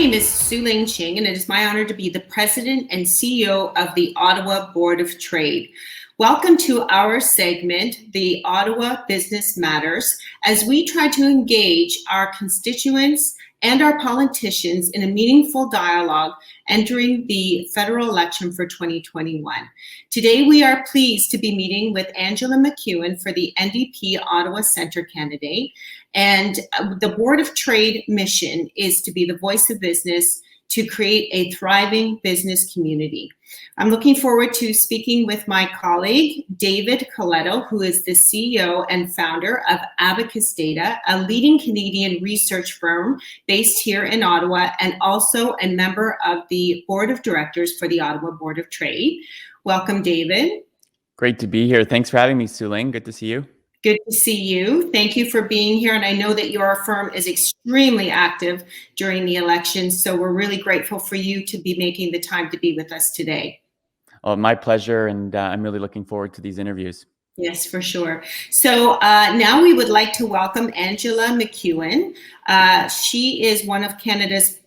name is Sueling Ching, and it is my honor to be the President and CEO of the Ottawa Board of Trade. Welcome to our segment, the Ottawa Business Matters, as we try to engage our constituents and our politicians in a meaningful dialogue entering the federal election for 2021. Today, we are pleased to be meeting with Angella MacEwan for the NDP Ottawa Centre candidate. And the Board of Trade mission is to be the voice of business to create a thriving business community. I'm looking forward to speaking with my colleague, David Coletto, who is the CEO and founder of Abacus Data, a leading Canadian research firm based here in Ottawa, and also a member of the Board of Directors for the Ottawa Board of Trade. Welcome, David. Great to be here. Thanks for having me, Sueling. Good to see you. Good to see you. Thank you for being here. And I know that your firm is extremely active during the election, so we're really grateful for you to be making the time to be with us today. Oh, my pleasure, and I'm really looking forward to these interviews. Yes, for sure. So now we would like to welcome Angella MacEwan. She is one of Canada's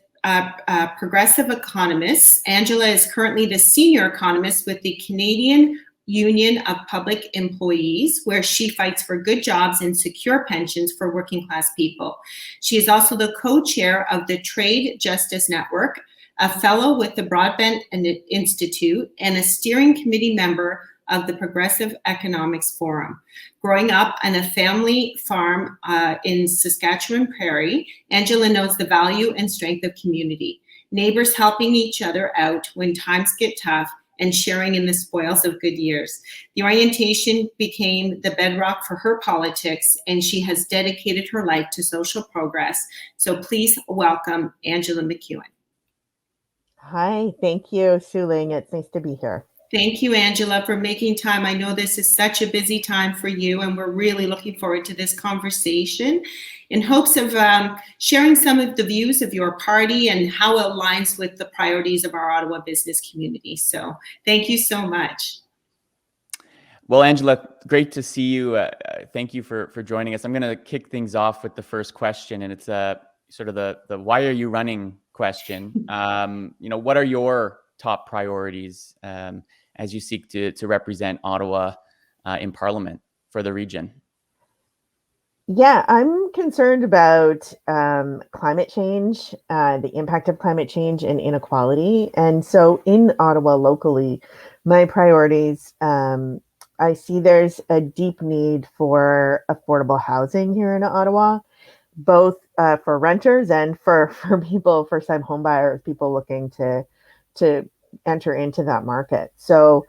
progressive economists. Angella is currently the senior economist with the Canadian Union of Public Employees, where she fights for good jobs and secure pensions for working class people. She is also the co-chair of the Trade Justice Network, a fellow with the Broadbent Institute, and a steering committee member of the Progressive Economics Forum. Growing up on a family farm in Saskatchewan Prairie, Angella knows the value and strength of community, neighbors helping each other out when times get tough, and sharing in the spoils of good years. The orientation became the bedrock for her politics, and she has dedicated her life to social progress. So please welcome Angella MacEwan. Hi, thank you, Sueling. It's nice to be here. Thank you, Angella, for making time. I know this is such a busy time for you, and we're really looking forward to this conversation in hopes of sharing some of the views of your party and how it aligns with the priorities of our Ottawa business community. So thank you so much. Well, Angella, great to see you. Thank you for joining us. I'm going to kick things off with the first question, and it's sort of the why are you running question. What are your top priorities as you seek to represent Ottawa in Parliament for the region? Yeah, I'm concerned about climate change, the impact of climate change and inequality. And so in Ottawa locally, my priorities, I see there's a deep need for affordable housing here in Ottawa, both for renters and for people, first-time home buyers, people looking to enter into that market. So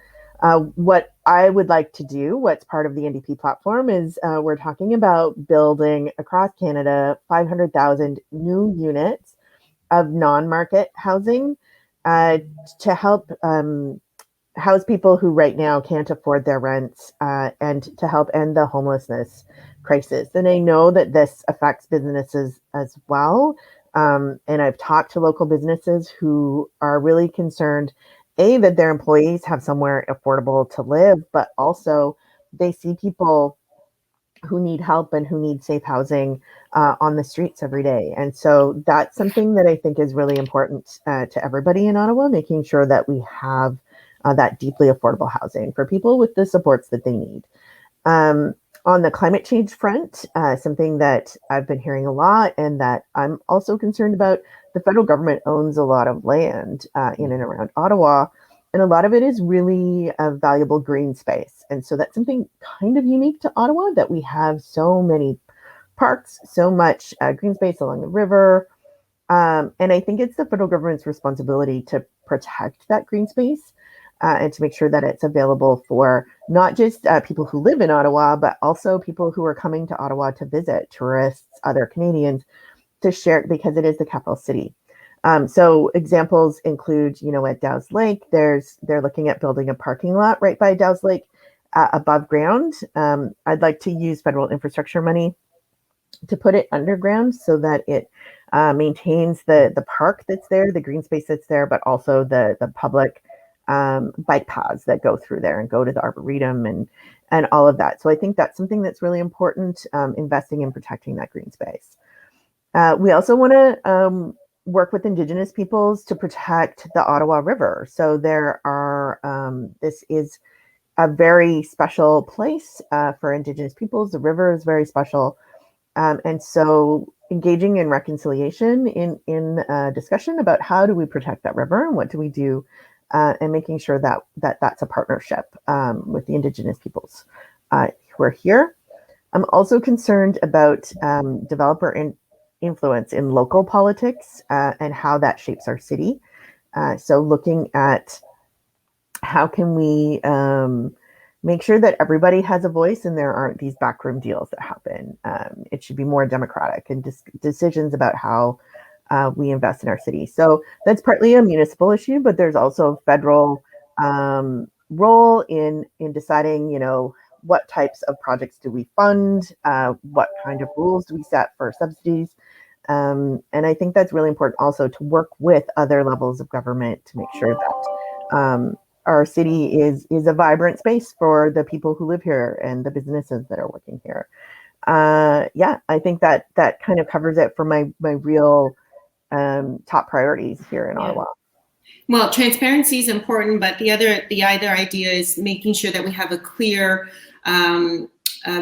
what I would like to do, what's part of the NDP platform, is we're talking about building across Canada 500,000 new units of non-market housing to help house people who right now can't afford their rents and to help end the homelessness crisis. And I know that this affects businesses as well. And I've talked to local businesses who are really concerned, that their employees have somewhere affordable to live, but also they see people who need help and who need safe housing on the streets every day. And so that's something that I think is really important to everybody in Ottawa, making sure that we have that deeply affordable housing for people with the supports that they need. On the climate change front, something that I've been hearing a lot and that I'm also concerned about, the federal government owns a lot of land in and around Ottawa, and a lot of it is really a valuable green space. And so that's something kind of unique to Ottawa, that we have so many parks, so much green space along the river. And I think it's the federal government's responsibility to protect that green space and to make sure that it's available for not just people who live in Ottawa, but also people who are coming to Ottawa to visit, tourists, other Canadians, to share, because it is the capital city. So examples include, at Dow's Lake, they're looking at building a parking lot right by Dow's Lake above ground. I'd like to use federal infrastructure money to put it underground so that it maintains the park that's there, the green space that's there, but also the public bike paths that go through there and go to the Arboretum and all of that. So I think that's something that's really important, investing in protecting that green space. We also want to work with Indigenous peoples to protect the Ottawa River. So there are, this is a very special place for Indigenous peoples. The river is very special. And so engaging in reconciliation in discussion about how do we protect that river and what do we do, and making sure that's a partnership with the Indigenous peoples who are here. I'm also concerned about developer influence in local politics and how that shapes our city. So looking at how can we make sure that everybody has a voice and there aren't these backroom deals that happen. It should be more democratic and decisions about how we invest in our city. So that's partly a municipal issue, but there's also a federal role in deciding, what types of projects do we fund, what kind of rules do we set for subsidies. And I think that's really important also to work with other levels of government to make sure that our city is a vibrant space for the people who live here and the businesses that are working here. I think that kind of covers it for my real top priorities here in Ottawa. Well, transparency is important, but the other idea is making sure that we have a clear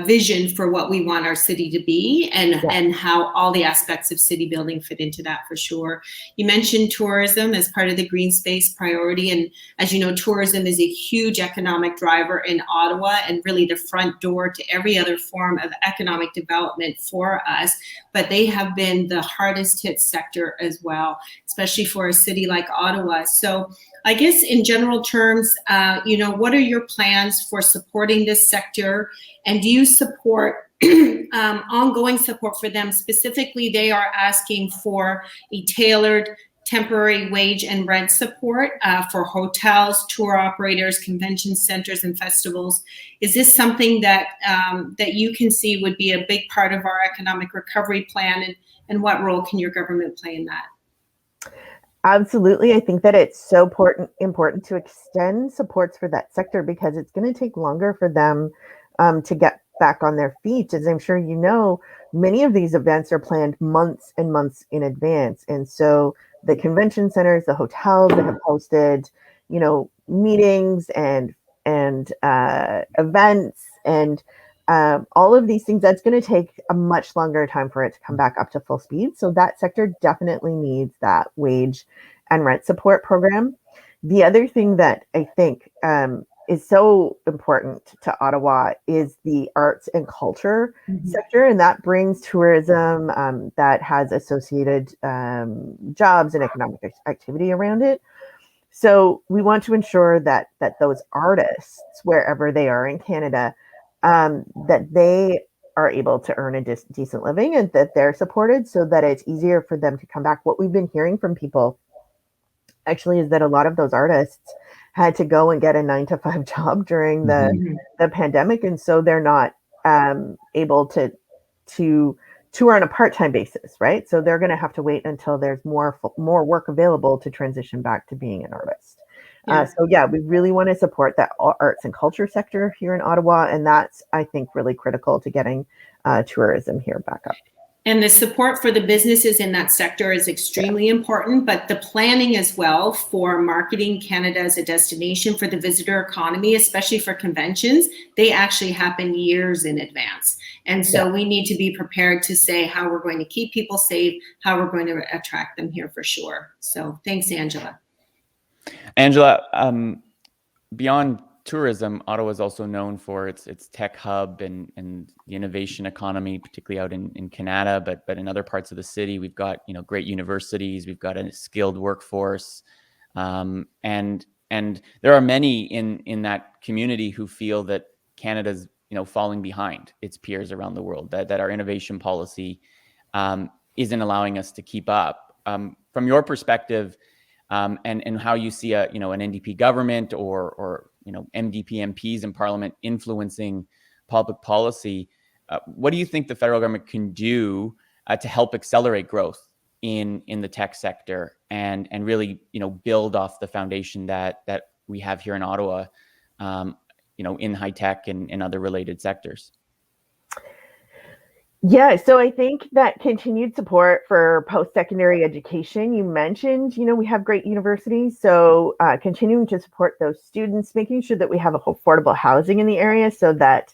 vision for what we want our city to be and how all the aspects of city building fit into that for sure. You mentioned tourism as part of the green space priority. And as you know, tourism is a huge economic driver in Ottawa and really the front door to every other form of economic development for us. But they have been the hardest hit sector as well, especially for a city like Ottawa. So I guess in general terms, what are your plans for supporting this sector? And do you support ongoing support for them? Specifically, they are asking for a tailored temporary wage and rent support for hotels, tour operators, convention centers, and festivals. Is this something that you can see would be a big part of our economic recovery plan? And what role can your government play in that? Absolutely. I think that it's so important to extend supports for that sector because it's going to take longer for them to get back on their feet. As I'm sure you know, many of these events are planned months and months in advance. And so the convention centers, the hotels that have hosted, meetings and events and all of these things, that's going to take a much longer time for it to come back up to full speed. So that sector definitely needs that wage and rent support program. The other thing that I think is so important to Ottawa is the arts and culture sector, and that brings tourism that has associated jobs and economic activity around it. So we want to ensure that those artists, wherever they are in Canada, that they are able to earn a decent living and that they're supported so that it's easier for them to come back. What we've been hearing from people actually is that a lot of those artists had to go and get a 9-to-5 job during the pandemic. And so they're not able to tour on a part-time basis, right? So they're going to have to wait until there's more work available to transition back to being an artist. We really want to support that arts and culture sector here in Ottawa. And that's, I think, really critical to getting tourism here back up. And the support for the businesses in that sector is extremely important, but the planning as well for marketing Canada as a destination for the visitor economy, especially for conventions, they actually happen years in advance. And so we need to be prepared to say how we're going to keep people safe, how we're going to attract them here for sure. So thanks, Angela. Angela, beyond tourism, Ottawa is also known for its tech hub and the innovation economy, particularly out in Canada, but in other parts of the city, we've got great universities, we've got a skilled workforce, and there are many in that community who feel that Canada's falling behind its peers around the world, that our innovation policy isn't allowing us to keep up. From your perspective, and how you see an NDP government or MDP MPs in Parliament influencing public policy, what do you think the federal government can do to help accelerate growth in the tech sector and really build off the foundation that we have here in Ottawa, in high tech and other related sectors? Yeah, so I think that continued support for post-secondary education, you mentioned, we have great universities. So continuing to support those students, making sure that we have affordable housing in the area so that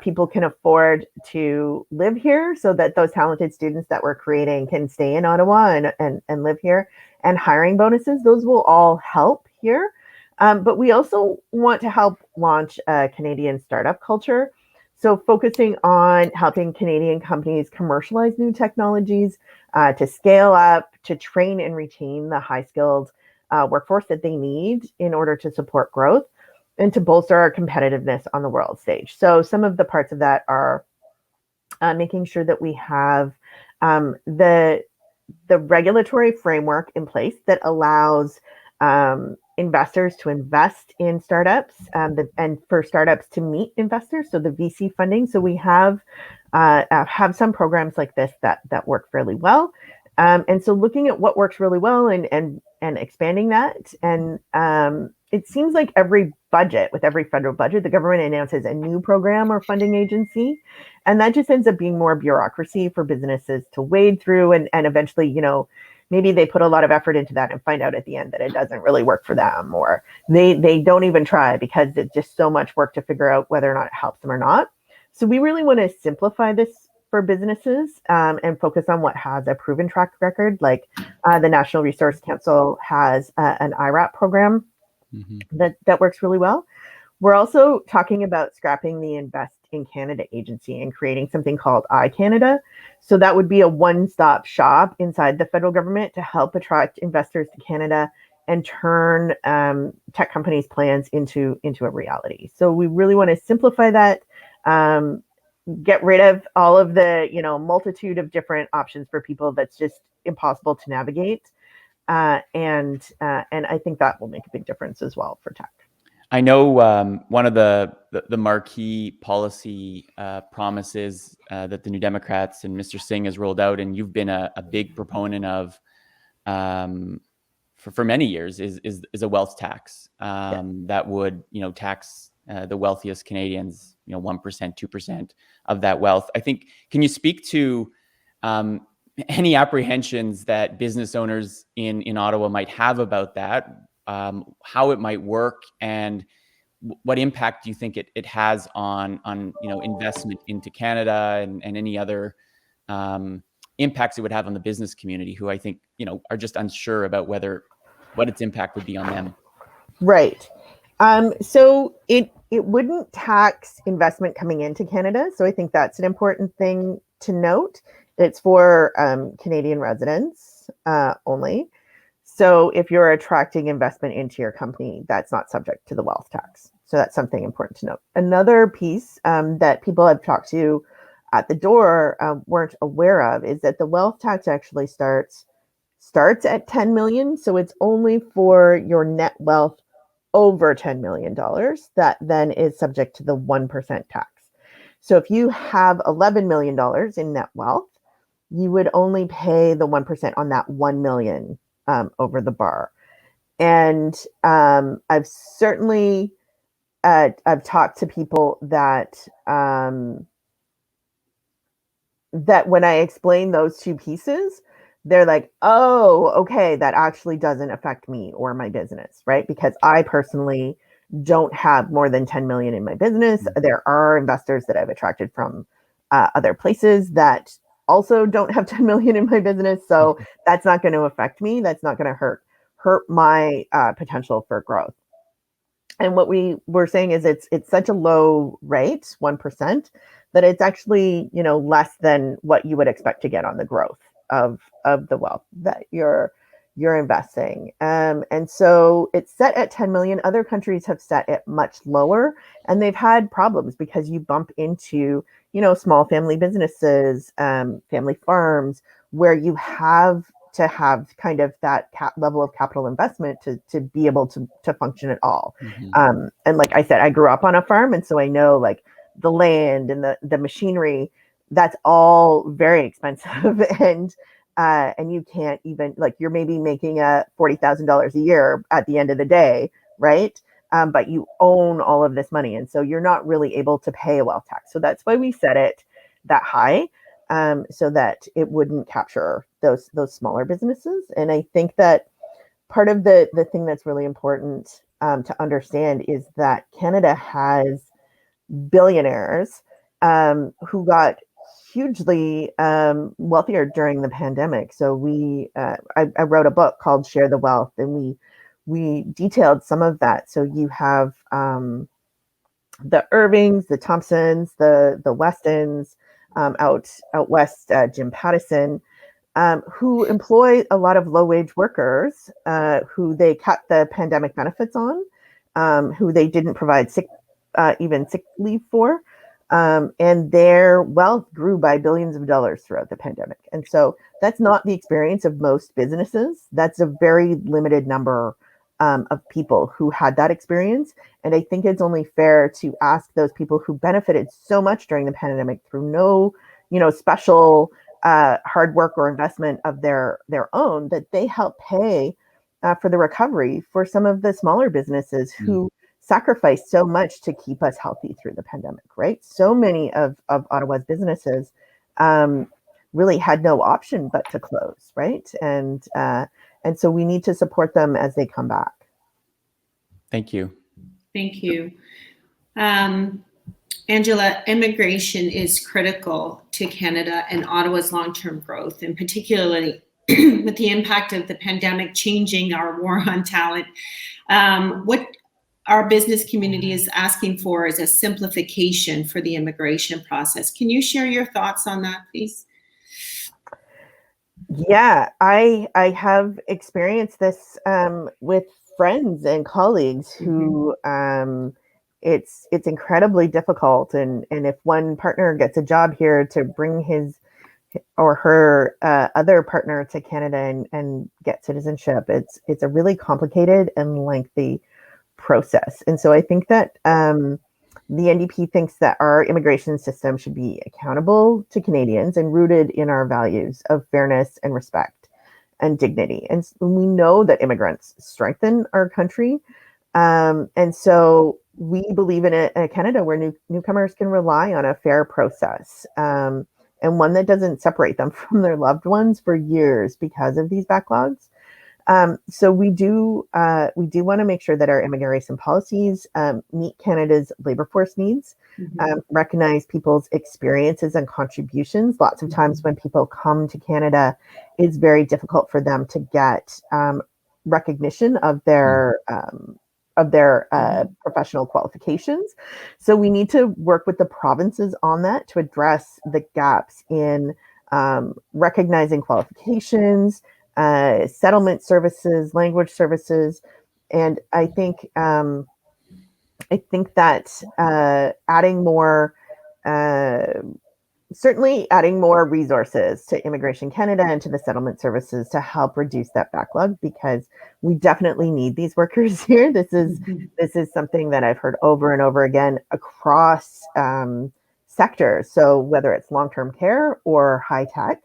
people can afford to live here, so that those talented students that we're creating can stay in Ottawa and live here, and hiring bonuses, those will all help here. But we also want to help launch a Canadian startup culture. So focusing on helping Canadian companies commercialize new technologies, to scale up, to train and retain the high-skilled workforce that they need in order to support growth and to bolster our competitiveness on the world stage. So some of the parts of that are making sure that we have the regulatory framework in place that allows investors to invest in startups, and for startups to meet investors, so the VC funding. So we have some programs like this that work fairly well, and so looking at what works really well and expanding that. And it seems like with every federal budget, the government announces a new program or funding agency, and that just ends up being more bureaucracy for businesses to wade through, and eventually, maybe they put a lot of effort into that and find out at the end that it doesn't really work for them, or they don't even try because it's just so much work to figure out whether or not it helps them or not. So we really want to simplify this for businesses, and focus on what has a proven track record. Like the National Resource Council has an IRAP program that works really well. We're also talking about scrapping the Invest in Canada agency and creating something called iCanada. So that would be a one-stop shop inside the federal government to help attract investors to Canada and turn tech companies' plans into a reality. So we really want to simplify that, get rid of all of the multitude of different options for people that's just impossible to navigate, and I think that will make a big difference as well for tech. I know one of the marquee policy promises that the New Democrats and Mr. Singh has rolled out, and you've been a big proponent of for many years, is a wealth tax that would tax the wealthiest Canadians 1%, 2% of that wealth. I think, can you speak to any apprehensions that business owners in Ottawa might have about that? How it might work, and what impact do you think it has on investment into Canada, and any other impacts it would have on the business community, who I think are just unsure about what its impact would be on them? Right. So it wouldn't tax investment coming into Canada. So I think that's an important thing to note. It's for Canadian residents only. So if you're attracting investment into your company, that's not subject to the wealth tax. So that's something important to note. Another piece that people I've talked to at the door weren't aware of is that the wealth tax actually starts at $10 million. So it's only for your net wealth over $10 million that then is subject to the 1% tax. So if you have $11 million in net wealth, you would only pay the 1% on that 1 million over the bar. And I've certainly I've talked to people that that when I explain those two pieces, they're like, oh, okay, that actually doesn't affect me or my business, right? Because I personally don't have more than 10 million in my business. There are investors that I've attracted from other places that also don't have 10 million in my business. So that's not going to affect me. That's not going to hurt my potential for growth. And what we were saying is it's such a low rate, 1%, that it's actually, less than what you would expect to get on the growth of the wealth that you're investing. And so it's set at 10 million. Other countries have set it much lower, and they've had problems because you bump into, small family businesses, family farms, where you have to have kind of that level of capital investment to be able to function at all. Mm-hmm. And like I said, I grew up on a farm, and so I know like the land and the machinery, that's all very expensive. And you can't even, like, you're maybe making $40,000 a year at the end of the day, right? But you own all of this money. And so you're not really able to pay a wealth tax. So that's why we set it that high. so that it wouldn't capture those smaller businesses. And I think that part of the thing that's really important to understand is that Canada has billionaires who got hugely wealthier during the pandemic. So I wrote a book called Share the Wealth, and we detailed some of that. So you have the Irvings, the Thompsons, the Westons, out west, Jim Pattison, who employ a lot of low-wage workers who they cut the pandemic benefits on, who they didn't provide even sick leave for. And their wealth grew by billions of dollars throughout the pandemic. And so that's not the experience of most businesses. That's a very limited number of people who had that experience. And I think it's only fair to ask those people who benefited so much during the pandemic through no, special hard work or investment of their own, that they help pay for the recovery for some of the smaller businesses who sacrificed so much to keep us healthy through the pandemic, right? So many of Ottawa's businesses really had no option but to close, right? And so we need to support them as they come back. Thank you. Thank you. Angela, immigration is critical to Canada and Ottawa's long-term growth, and particularly with the impact of the pandemic changing our war on talent. What our business community is asking for is a simplification for the immigration process. Can you share your thoughts on that, please? Yeah, I have experienced this with friends and colleagues who it's incredibly difficult, and if one partner gets a job here, to bring his or her other partner to Canada and get citizenship, it's a really complicated and lengthy process. And so I think that the NDP thinks that our immigration system should be accountable to Canadians and rooted in our values of fairness and respect and dignity. And we know that immigrants strengthen our country. And so we believe in a Canada where newcomers can rely on a fair process, and one that doesn't separate them from their loved ones for years because of these backlogs. So we do want to make sure that our immigration policies meet Canada's labor force needs, recognize people's experiences and contributions. Lots of times when people come to Canada, it's very difficult for them to get recognition of their professional qualifications. So we need to work with the provinces on that to address the gaps in recognizing qualifications, settlement services, language services, and I think that certainly adding more resources to Immigration Canada and to the settlement services to help reduce that backlog, because we definitely need these workers here. This is something that I've heard over and over again across sectors. So whether it's long-term care or high tech,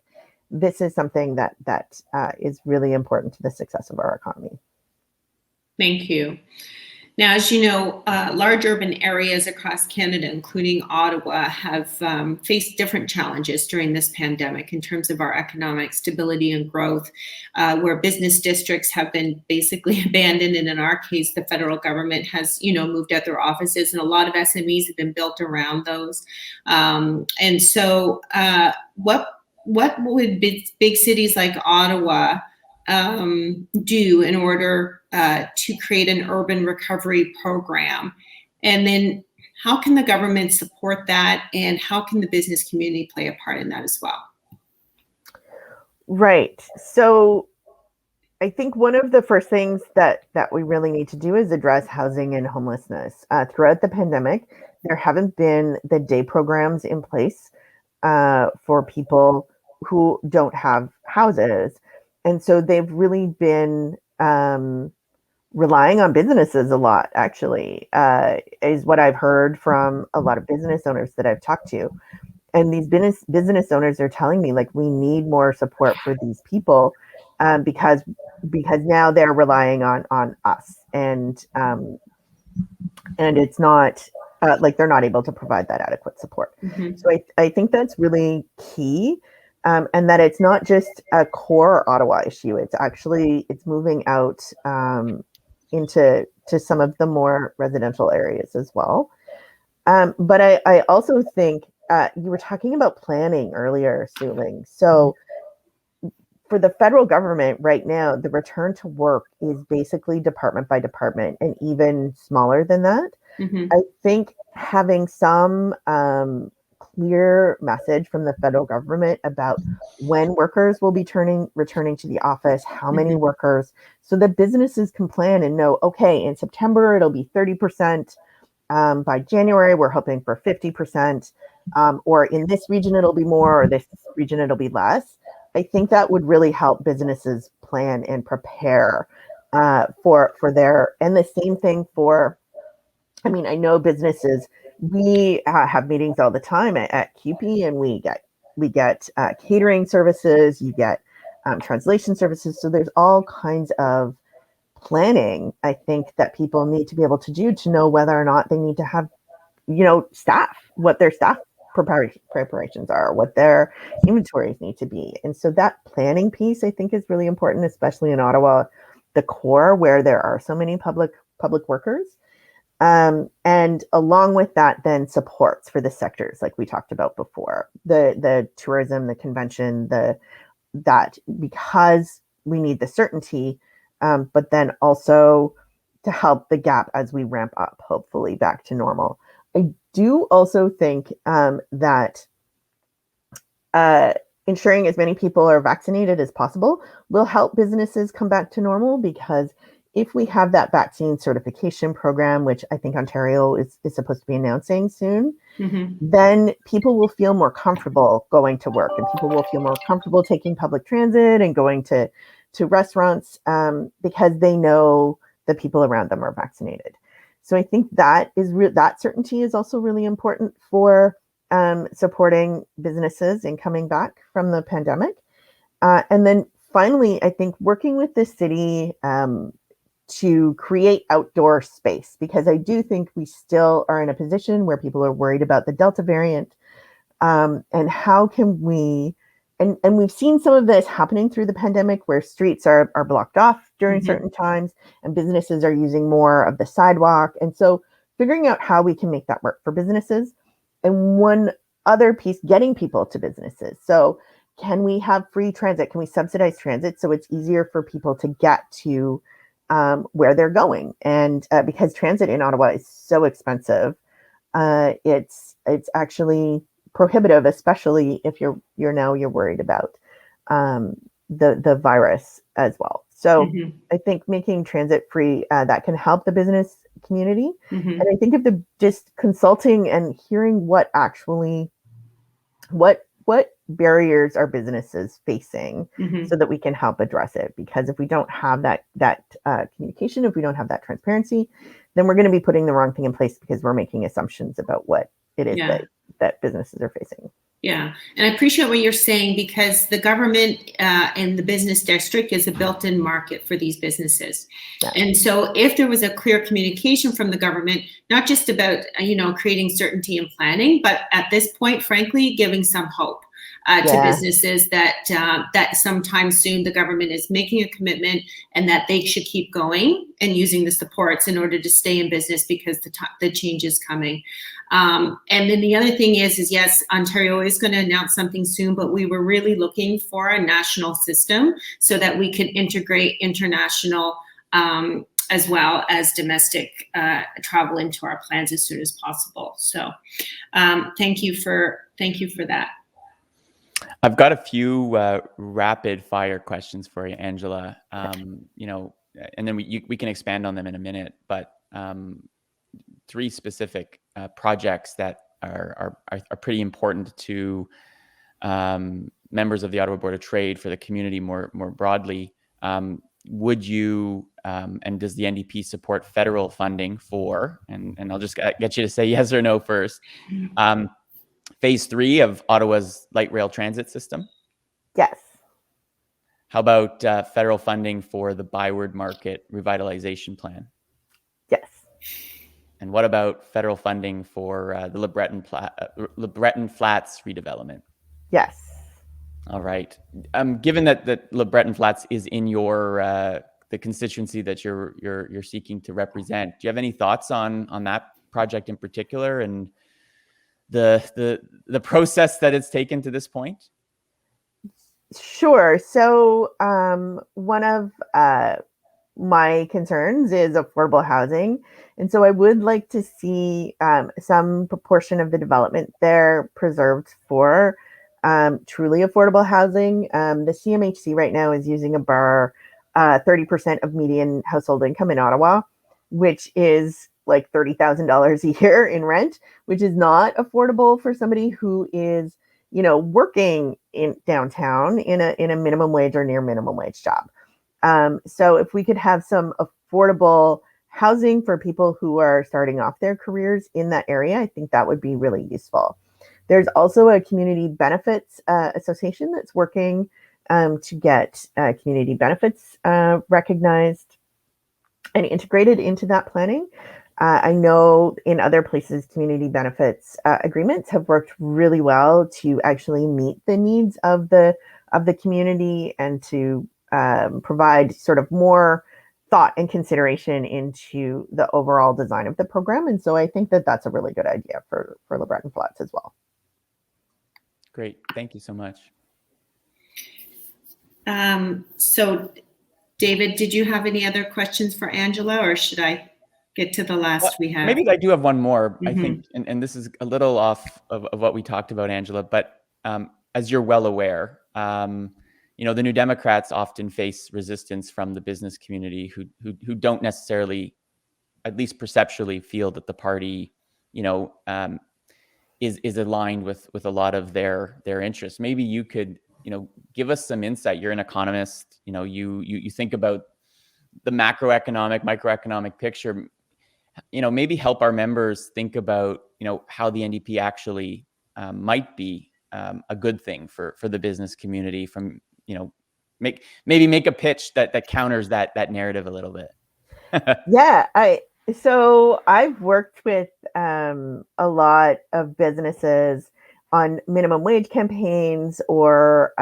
this is something that is really important to the success of our economy. Thank you. Now, as you know, large urban areas across Canada, including Ottawa, have faced different challenges during this pandemic in terms of our economic stability and growth, where business districts have been basically abandoned. And in our case, the federal government has, moved out their offices, and a lot of SMEs have been built around those. And so what would big cities like Ottawa do in order to create an urban recovery program? And then how can the government support that? And how can the business community play a part in that as well? Right. So I think one of the first things that we really need to do is address housing and homelessness. Throughout the pandemic, there haven't been the day programs in place for people who don't have houses. And so they've really been relying on businesses a lot, actually, is what I've heard from a lot of business owners that I've talked to. And these business owners are telling me, like, we need more support for these people because now they're relying on us. And it's not like they're not able to provide that adequate support. Mm-hmm. So I think that's really key, and that it's not just a core Ottawa issue. It's moving out into some of the more residential areas as well. But I also think you were talking about planning earlier, Sueling. So for the federal government right now, the return to work is basically department by department and even smaller than that. Mm-hmm. I think having some clear message from the federal government about when workers will be returning to the office, how many workers, so that businesses can plan and know, okay, in September it'll be 30%. By January, we're hoping for 50%, or in this region it'll be more, or this region it'll be less. I think that would really help businesses plan and prepare for their, and the same thing for, I mean, I know businesses, we have meetings all the time at QP, and we get catering services, you get translation services. So there's all kinds of planning, I think, that people need to be able to do to know whether or not they need to have, staff, what their staff preparations are, what their inventories need to be. And so that planning piece, I think, is really important, especially in Ottawa, the core, where there are so many public workers. And along with that, then supports for the sectors, like we talked about before, the tourism, the convention, that because we need the certainty, but then also to help the gap as we ramp up, hopefully back to normal. I do also think that ensuring as many people are vaccinated as possible will help businesses come back to normal, because if we have that vaccine certification program, which I think Ontario is supposed to be announcing soon, then people will feel more comfortable going to work, and people will feel more comfortable taking public transit and going to restaurants, because they know the people around them are vaccinated. So I think that that certainty is also really important for supporting businesses in coming back from the pandemic. And then finally, I think working with the city to create outdoor space, because I do think we still are in a position where people are worried about the Delta variant, and how can we, and we've seen some of this happening through the pandemic, where streets are blocked off during certain times and businesses are using more of the sidewalk. And so figuring out how we can make that work for businesses. And one other piece, getting people to businesses. So can we have free transit? Can we subsidize transit so it's easier for people to get to where they're going? And because transit in Ottawa is so expensive, it's actually prohibitive, especially if you're worried about the virus as well. So I think making transit free, that can help the business community. And I think if the just consulting and hearing what barriers are businesses facing, so that we can help address it. Because if we don't have that communication, if we don't have that transparency, then we're going to be putting the wrong thing in place, because we're making assumptions about what it is that businesses are facing. Yeah, and I appreciate what you're saying, because the government and the business district is a built-in market for these businesses. Yeah. And so if there was a clear communication from the government, not just about, creating certainty and planning, but at this point, frankly, giving some hope to businesses that sometime soon the government is making a commitment, and that they should keep going and using the supports in order to stay in business, because the change is coming. And then the other thing is yes, Ontario is going to announce something soon, but we were really looking for a national system so that we could integrate international as well as domestic travel into our plans as soon as possible. So thank you for that. I've got a few rapid fire questions for you, Angela. And then we can expand on them in a minute, but 3 specific projects that are pretty important to members of the Ottawa Board of Trade, for the community more broadly. Would you and does the NDP support federal funding for, and I'll just get you to say yes or no first, Phase 3 of Ottawa's light rail transit system? Yes. How about federal funding for the Byward Market revitalization plan? Yes. And what about federal funding for the LeBreton Flats redevelopment? Yes. All right. Given that LeBreton Flats is in your the constituency that you're seeking to represent, do you have any thoughts on that project in particular and the process that it's taken to this point? Sure. So one of my concerns is affordable housing. And so I would like to see some proportion of the development there preserved for truly affordable housing. The CMHC right now is using a bar 30% of median household income in Ottawa, which is like $30,000 a year in rent, which is not affordable for somebody who is, working in downtown in a minimum wage or near minimum wage job. So if we could have some affordable housing for people who are starting off their careers in that area, I think that would be really useful. There's also a community benefits association that's working to get community benefits recognized and integrated into that planning. I know in other places, community benefits agreements have worked really well to actually meet the needs of the community and to provide sort of more thought and consideration into the overall design of the program. And so I think that that's a really good idea for LeBreton Flats as well. Great. Thank you so much. So David, did you have any other questions for Angela, or should I get to the last we have? Maybe I do have one more, Mm-hmm. I think, and this is a little off of what we talked about, Angela, but as you're well aware, the New Democrats often face resistance from the business community who don't necessarily, at least perceptually, feel that the party, is aligned with a lot of their interests. Maybe you could, give us some insight. You're an economist. You think about the macroeconomic, microeconomic picture. Maybe help our members think about, how the NDP actually might be a good thing for the business community. From make a pitch that counters that narrative a little bit. Yeah, so I've worked with a lot of businesses on minimum wage campaigns or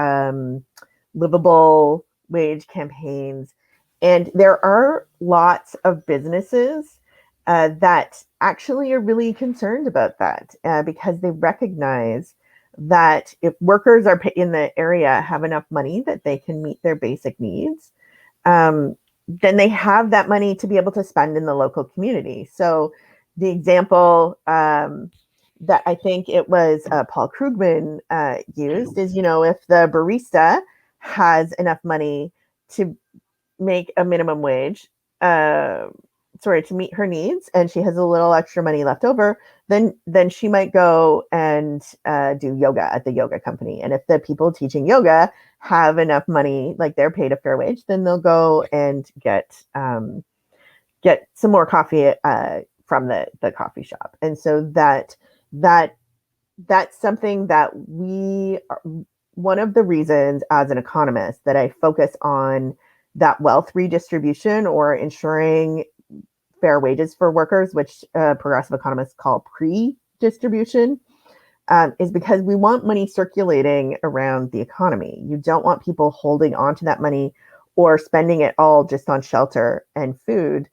livable wage campaigns. And there are lots of businesses that actually are really concerned about that because they recognize that if workers are in the area have enough money that they can meet their basic needs, then they have that money to be able to spend in the local community. So the example that I think it was Paul Krugman used is, if the barista has enough money to make a minimum wage, to meet her needs, and she has a little extra money left over, then she might go and do yoga at the yoga company. And if the people teaching yoga have enough money, like they're paid a fair wage, then they'll go and get some more coffee from the coffee shop. And so that's something that one of the reasons as an economist that I focus on that wealth redistribution or ensuring fair wages for workers, which progressive economists call pre-distribution, is because we want money circulating around the economy. You don't want people holding on to that money or spending it all just on shelter and food,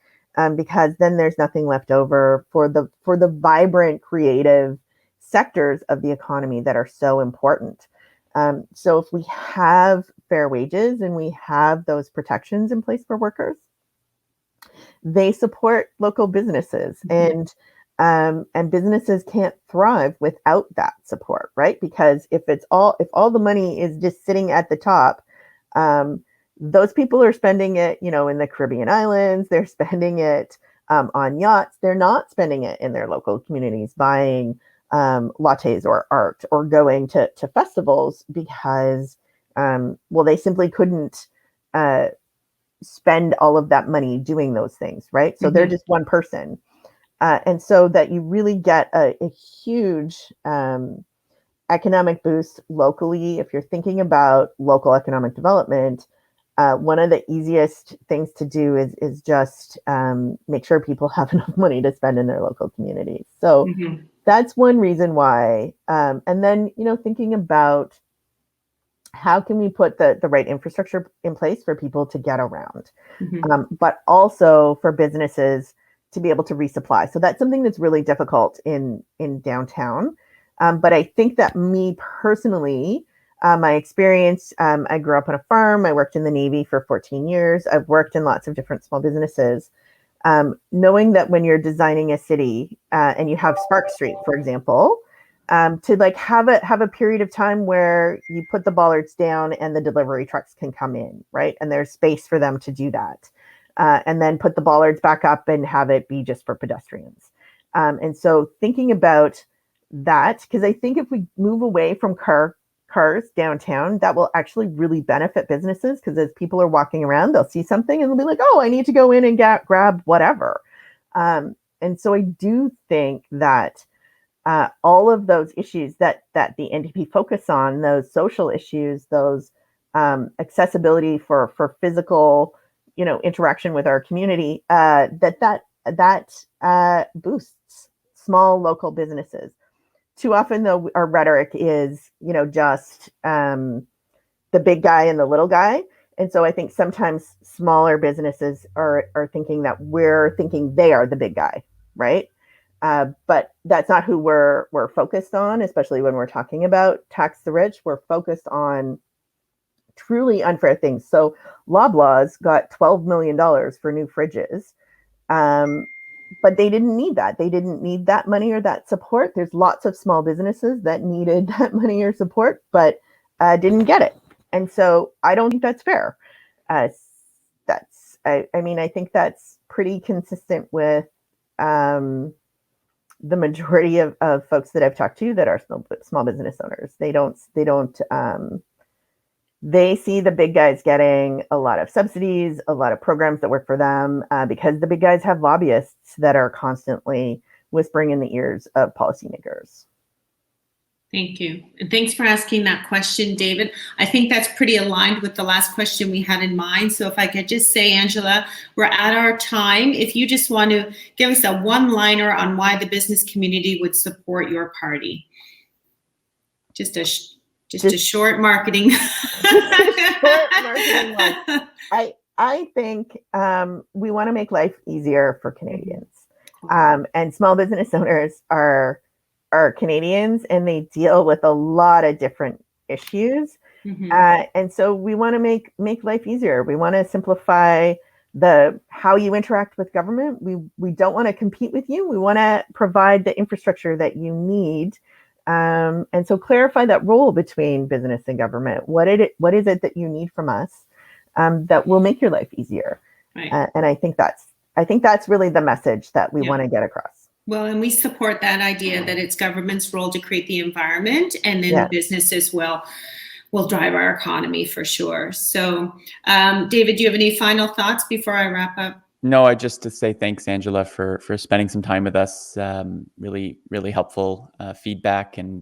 because then there's nothing left over for the vibrant, creative sectors of the economy that are so important. So if we have fair wages and we have those protections in place for workers, they support local businesses, and businesses can't thrive without that support, right? Because if all the money is just sitting at the top, those people are spending it, in the Caribbean islands, they're spending it on yachts, they're not spending it in their local communities buying lattes or art or going to festivals because, they simply couldn't spend all of that money doing those things, right? So they're just one person. And so that you really get a huge economic boost locally. If you're thinking about local economic development, one of the easiest things to do is just make sure people have enough money to spend in their local communities. So that's one reason why. And then, thinking about how can we put the right infrastructure in place for people to get around, but also for businesses to be able to resupply. So that's something that's really difficult in downtown. But I think that me personally, my experience, I grew up on a farm. I worked in the Navy for 14 years. I've worked in lots of different small businesses. Knowing that when you're designing a city and you have Spark Street, for example, to like have a period of time where you put the bollards down and the delivery trucks can come in, right? And there's space for them to do that. And then put the bollards back up and have it be just for pedestrians. And so thinking about that, because I think if we move away from cars downtown, that will actually really benefit businesses, because as people are walking around, they'll see something and they'll be like, oh, I need to go in and grab whatever. And so I do think that all of those issues that the NDP focus on, those social issues, those accessibility for physical, interaction with our community, that boosts small local businesses. Too often, though, our rhetoric is, just the big guy and the little guy. And so I think sometimes smaller businesses are thinking that we're thinking they are the big guy, right? But that's not who we're focused on, especially when we're talking about tax the rich. We're focused on truly unfair things. So Loblaws got $12 million for new fridges. But they didn't need that. They didn't need that money or that support. There's lots of small businesses that needed that money or support, but didn't get it. And so I don't think that's fair. I think that's pretty consistent with the majority of folks that I've talked to that are small business owners. They see the big guys getting a lot of subsidies, a lot of programs that work for them, because the big guys have lobbyists that are constantly whispering in the ears of policymakers. Thank you. And thanks for asking that question, David. I think that's pretty aligned with the last question we had in mind. So if I could just say, Angela, we're at our time. If you just want to give us a one-liner on why the business community would support your party. Just a short marketing. I think we want to make life easier for Canadians. And small business owners are Canadians, and they deal with a lot of different issues. And so we want to make life easier. We want to simplify how you interact with government. We don't want to compete with you. We want to provide the infrastructure that you need. And so clarify that role between business and government. What is it that you need from us that will make your life easier? Right. And I think that's really the message that we want to get across. Well, and we support that idea that it's government's role to create the environment, and then businesses will drive our economy for sure. So, David, do you have any final thoughts before I wrap up? No, I just to say thanks, Angela, for spending some time with us. Really, really helpful feedback, and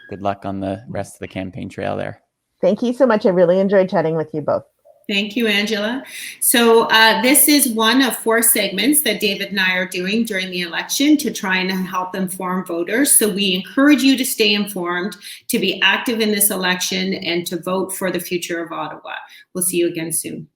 good luck on the rest of the campaign trail there. Thank you so much. I really enjoyed chatting with you both. Thank you, Angela. So this is one of 4 segments that David and I are doing during the election to try and help inform voters. So we encourage you to stay informed, to be active in this election, and to vote for the future of Ottawa. We'll see you again soon.